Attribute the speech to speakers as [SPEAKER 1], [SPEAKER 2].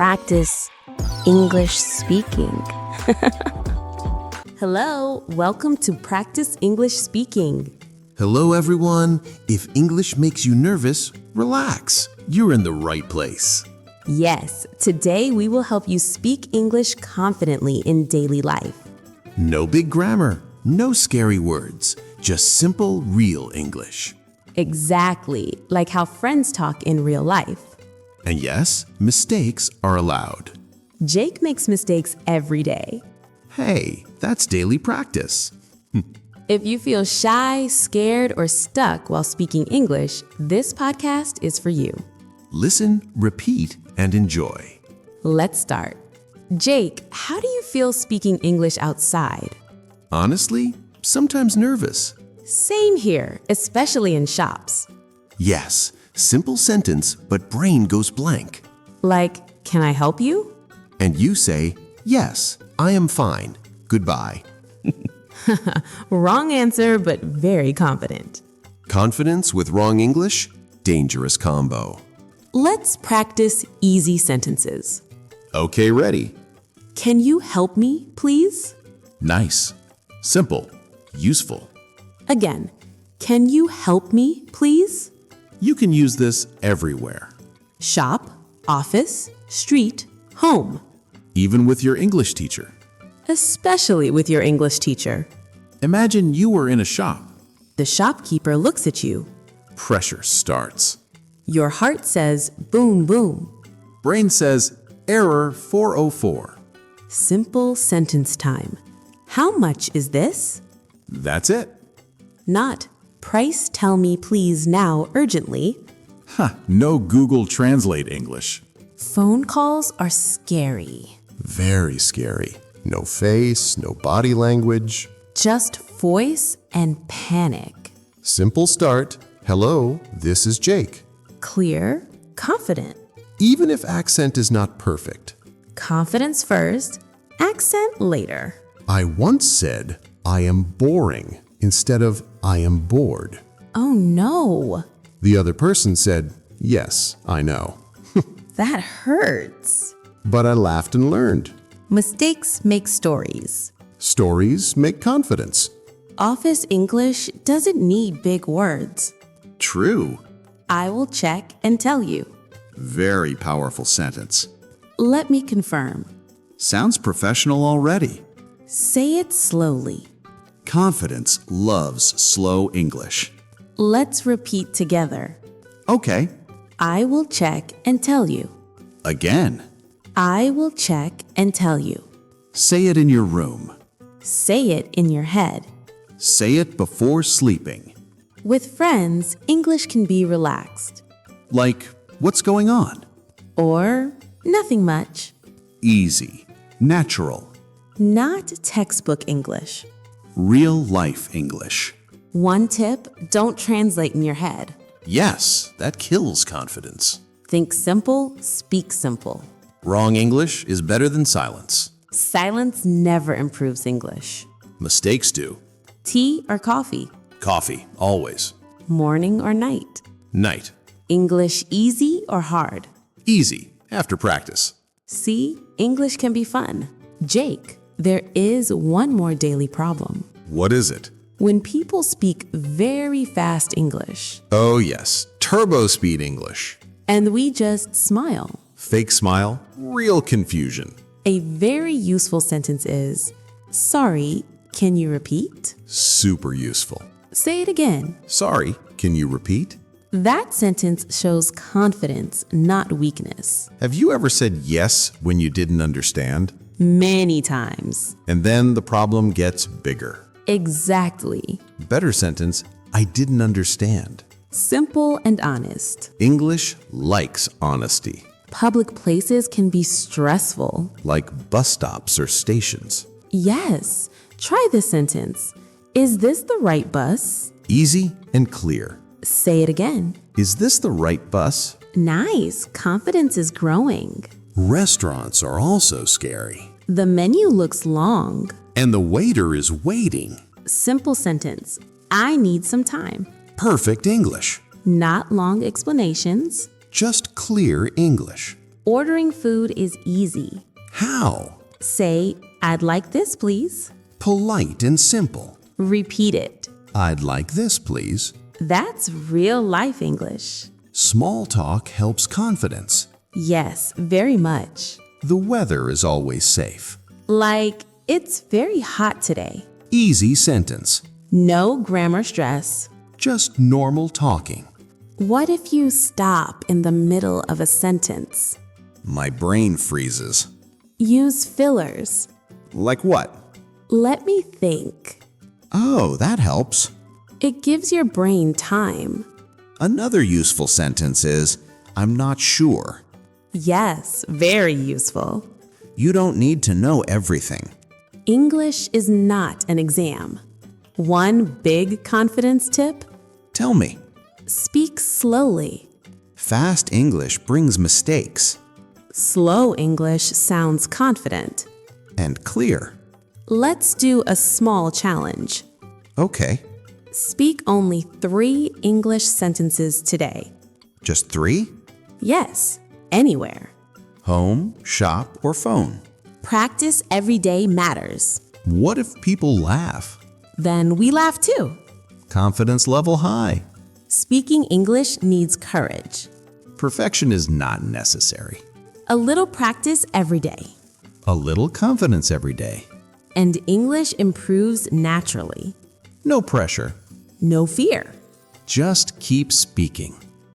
[SPEAKER 1] practice English speaking. Hello, welcome to Practice English Speaking.
[SPEAKER 2] Hello, everyone. If English makes you nervous, relax. You're in the right place.
[SPEAKER 1] Yes, today we will help you speak English confidently in daily life.
[SPEAKER 2] No big grammar, no scary words, just simple, real English.
[SPEAKER 1] Exactly, like how friends talk in real life.
[SPEAKER 2] And yes, mistakes are allowed.
[SPEAKER 1] Jake makes mistakes every day.
[SPEAKER 2] Hey, that's daily practice.
[SPEAKER 1] If you feel shy, scared, or stuck while speaking English, this podcast is for you.
[SPEAKER 2] Listen, repeat, and enjoy.
[SPEAKER 1] Let's start. Jake, how do you feel speaking English outside?
[SPEAKER 2] Honestly, sometimes nervous.
[SPEAKER 1] Same here, especially in shops.
[SPEAKER 2] Yes, simple sentence, but brain goes blank.
[SPEAKER 1] Like, can I help you?
[SPEAKER 2] And you say, yes, I am fine. Goodbye.
[SPEAKER 1] Wrong answer, but very confident.
[SPEAKER 2] Confidence with wrong English? Dangerous combo.
[SPEAKER 1] Let's practice easy sentences.
[SPEAKER 2] Okay, ready.
[SPEAKER 1] Can you help me, please?
[SPEAKER 2] Nice. Simple. Useful.
[SPEAKER 1] Again, can you help me, please?
[SPEAKER 2] You can use this everywhere.
[SPEAKER 1] Shop, office, street, home.
[SPEAKER 2] Even with your English teacher.
[SPEAKER 1] Especially with your English teacher.
[SPEAKER 2] Imagine you were in a shop.
[SPEAKER 1] The shopkeeper looks at you.
[SPEAKER 2] Pressure starts.
[SPEAKER 1] Your heart says, boom, boom.
[SPEAKER 2] Brain says, error 404.
[SPEAKER 1] Simple sentence time. How much is this?
[SPEAKER 2] That's it.
[SPEAKER 1] Not, price tell me please now urgently.
[SPEAKER 2] No Google Translate English.
[SPEAKER 1] Phone calls are scary.
[SPEAKER 2] Very scary. No face, no body language.
[SPEAKER 1] Just voice and panic.
[SPEAKER 2] Simple start. Hello, this is Jake.
[SPEAKER 1] Clear, confident.
[SPEAKER 2] Even if accent is not perfect.
[SPEAKER 1] Confidence first, accent later.
[SPEAKER 2] I once said, I am boring, instead of I am bored.
[SPEAKER 1] Oh no,
[SPEAKER 2] The other person said, yes, I know.
[SPEAKER 1] that hurts.
[SPEAKER 2] But I laughed and learned.
[SPEAKER 1] Mistakes make stories.
[SPEAKER 2] Stories make confidence.
[SPEAKER 1] Office English doesn't need big words.
[SPEAKER 2] True.
[SPEAKER 1] I will check and tell you.
[SPEAKER 3] Very powerful sentence.
[SPEAKER 1] Let me confirm.
[SPEAKER 3] Sounds professional already.
[SPEAKER 1] Say it slowly.
[SPEAKER 3] Confidence loves slow English.
[SPEAKER 1] Let's repeat together.
[SPEAKER 3] Okay,
[SPEAKER 1] I will check and tell you.
[SPEAKER 3] again.
[SPEAKER 1] I will check and tell you.
[SPEAKER 3] Say it in your room.
[SPEAKER 1] Say it in your head.
[SPEAKER 3] Say it before sleeping.
[SPEAKER 1] With friends, English can be relaxed.
[SPEAKER 3] Like, what's going on?
[SPEAKER 1] Or nothing much.
[SPEAKER 3] Easy, natural,
[SPEAKER 1] Not textbook English.
[SPEAKER 3] real life English.
[SPEAKER 1] One tip, don't translate in your head.
[SPEAKER 2] Yes, that kills confidence.
[SPEAKER 1] Think simple, speak simple.
[SPEAKER 2] Wrong English is better than silence.
[SPEAKER 1] Silence never improves English.
[SPEAKER 2] Mistakes do.
[SPEAKER 1] Tea or coffee?
[SPEAKER 2] Coffee, always.
[SPEAKER 1] Morning or night?
[SPEAKER 2] Night.
[SPEAKER 1] English easy or hard?
[SPEAKER 2] Easy, after practice.
[SPEAKER 1] See, English can be fun. Jake, there is one more daily problem.
[SPEAKER 2] What is it?
[SPEAKER 1] When people speak very fast English,
[SPEAKER 2] Oh yes, turbo speed English.
[SPEAKER 1] and we just smile.
[SPEAKER 2] Fake smile, real confusion.
[SPEAKER 1] A very useful sentence is, sorry, can you repeat?
[SPEAKER 2] Super useful.
[SPEAKER 1] Say it again.
[SPEAKER 2] Sorry, can you repeat?
[SPEAKER 1] That sentence shows confidence, not weakness.
[SPEAKER 2] Have you ever said yes when you didn't understand?
[SPEAKER 1] Many times.
[SPEAKER 2] And then the problem gets bigger.
[SPEAKER 1] Exactly.
[SPEAKER 2] Better sentence, I didn't understand.
[SPEAKER 1] Simple and honest.
[SPEAKER 2] English likes honesty,
[SPEAKER 1] Public places can be stressful.
[SPEAKER 2] like bus stops or stations.
[SPEAKER 1] Yes. Try this sentence. Is this the right bus?
[SPEAKER 2] Easy and clear.
[SPEAKER 1] Say it again.
[SPEAKER 2] Is this the right bus?
[SPEAKER 1] Nice. Confidence is growing.
[SPEAKER 2] Restaurants are also scary.
[SPEAKER 1] The menu looks long.
[SPEAKER 2] And the waiter is waiting.
[SPEAKER 1] Simple sentence. I need some time.
[SPEAKER 2] Perfect English.
[SPEAKER 1] Not long explanations.
[SPEAKER 2] Just clear English.
[SPEAKER 1] Ordering food is easy.
[SPEAKER 2] How?
[SPEAKER 1] Say, I'd like this, please.
[SPEAKER 2] Polite and simple.
[SPEAKER 1] Repeat it.
[SPEAKER 2] I'd like this, please.
[SPEAKER 1] That's real life English.
[SPEAKER 2] Small talk helps confidence.
[SPEAKER 1] Yes, very much.
[SPEAKER 2] The weather is always safe.
[SPEAKER 1] Like, it's very hot today.
[SPEAKER 2] Easy sentence.
[SPEAKER 1] No grammar stress.
[SPEAKER 2] Just normal talking.
[SPEAKER 1] What if you stop in the middle of a sentence?
[SPEAKER 3] My brain freezes.
[SPEAKER 1] Use fillers.
[SPEAKER 3] Like what?
[SPEAKER 1] Let me think.
[SPEAKER 3] Oh, that helps.
[SPEAKER 1] It gives your brain time.
[SPEAKER 3] Another useful sentence is, I'm not sure.
[SPEAKER 1] Yes, very useful.
[SPEAKER 3] You don't need to know everything.
[SPEAKER 1] English is not an exam. One big confidence tip:
[SPEAKER 3] Tell me.
[SPEAKER 1] speak slowly.
[SPEAKER 3] Fast English brings mistakes.
[SPEAKER 1] Slow English sounds confident.
[SPEAKER 3] And clear.
[SPEAKER 1] Let's do a small challenge.
[SPEAKER 3] Okay.
[SPEAKER 1] Speak only 3 English sentences today.
[SPEAKER 3] Just 3?
[SPEAKER 1] Yes, anywhere.
[SPEAKER 3] Home, shop, or phone?
[SPEAKER 1] Practice every day matters.
[SPEAKER 2] What if people laugh?
[SPEAKER 1] Then we laugh too.
[SPEAKER 2] Confidence level high.
[SPEAKER 1] Speaking English needs courage.
[SPEAKER 2] Perfection is not necessary.
[SPEAKER 1] A little practice every day.
[SPEAKER 2] A little confidence every day.
[SPEAKER 1] And English improves naturally.
[SPEAKER 2] No pressure.
[SPEAKER 1] No fear.
[SPEAKER 2] Just keep speaking.